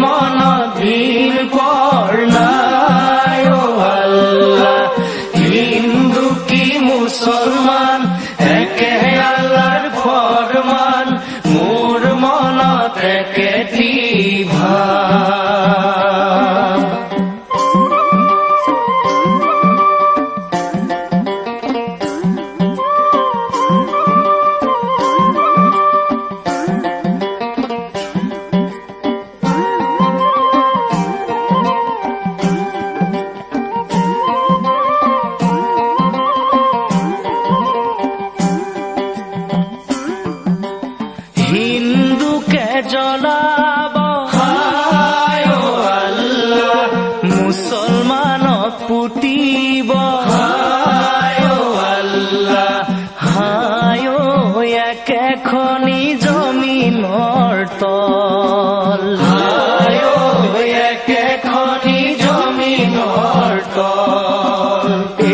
মন দিন পর নাই ও আল্লাহ। হিন্দু কি মুসলমান একে আল্লাহর ফরমান, মোর মন থেকে ভাব। হিন্দুকে জ্বলাব হায় ও আল্লাহ, মুসলমানক পুতিব হায় ও আল্লাহ। হায় ও একে খনি জমিনৰ তল, হায় ও একে খনি জমিনৰ তল।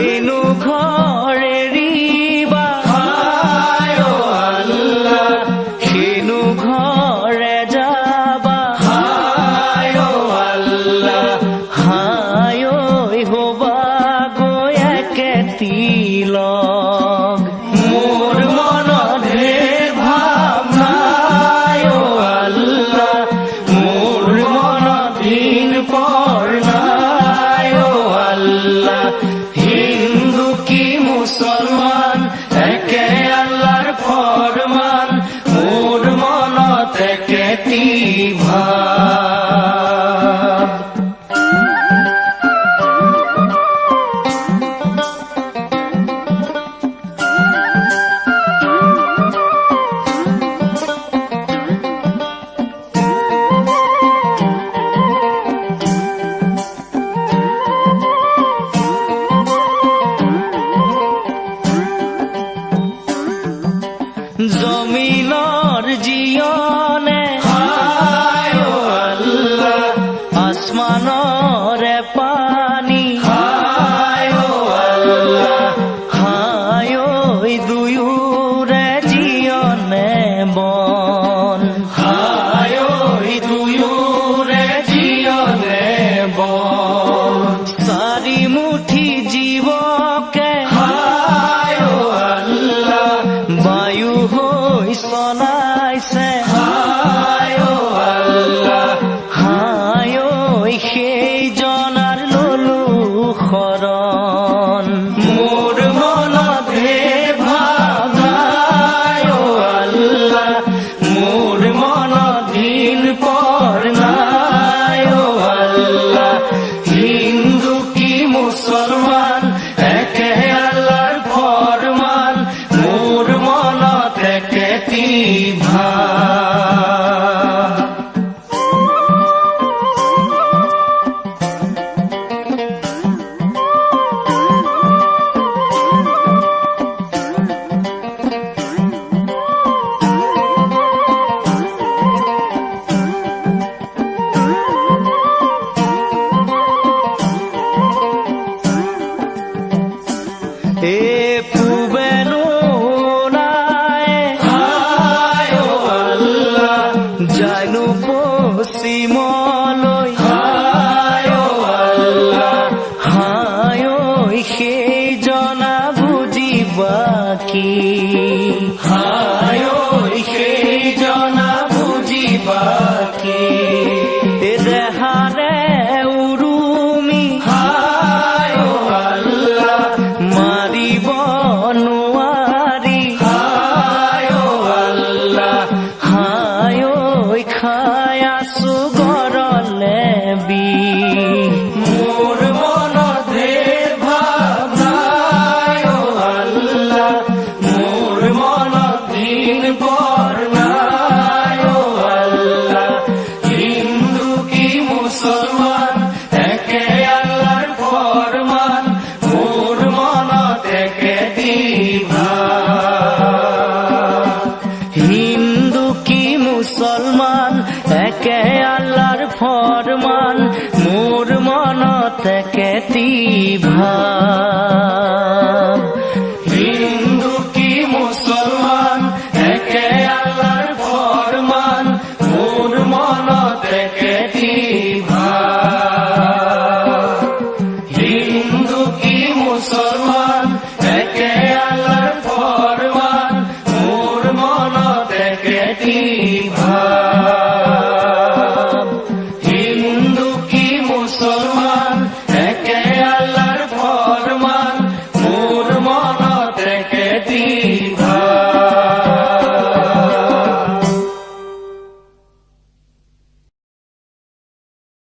এনো ঘৰ এৰিবা হায় ও আল্লাহ, সেনো ঘৰে যাবা হায় ও আল্লাহ। হায় ঐ হবা গৈ একে তিলক, মোর মনতে ভাবনায় ও আল্লাহ, মোর মন দিন পর নাই ও আল্লাহ। হিন্দু কি মুসলমান একে আল্লাহর ফরমান, মোর মন থেকে ভাব। জমিনৰ জিয়নে হায় ও আল্লাহ, আসমানৰে পানী হায় ও আল্লাহ। হায় ঐ দুয়োৰে জিয়নে বন, হায় ঐ দুয়োৰে জিয়নে বন। চাৰি মুঠি জীৱকে হায় ও আল্লাহ, বায়ু হৈ চলাইছে হায় ও আল্লাহ। হায় ঐ সেই জনাৰ ললো শৰণ, মোর মনতে ভাবায় ও আল্লাহ, মোর মন দিন পর নাই ও আল্লাহ। হিন্দু কি মুসলমান একে আল্লাহর ফরমান, মোর মন থেকে ভাব। এ পূবেনো নাই হায় ও আল্লাহ, জানো পশ্চিমলৈ হায় ও আল্লাহ। হায় ঐ সেই জনা বুজিবা কি, হায় ঐ সেই জনা বুজিবা কি। দেহাৰে উৰুমি হায় ও আল্লাহ, মাৰিব নোৱাৰি হায় ও আল্লাহ। হায় ঐ খাই আছো গৰলে বিষ, মোর মনতে ভাবনায় ও আল্লাহ, মোর মন দিন পর নাই ও আল্লাহ। হিন্দু কি মুসলমান একে আল্লাহর ফরমান, মোর মন থেকে ভাব। হিন্দু কি মুসলমান একে আল্লাহর ফরমান, মোর মন থেকে ভাব। হিন্দু কি মুসলমান একে আল্লাহর ফরমান, মোর মন থেকে ফরমান মোর মনত একেটি ভাব হিন্দু কি মুসলমান একে আল্লাহর ফরমান মোর মনত একেটি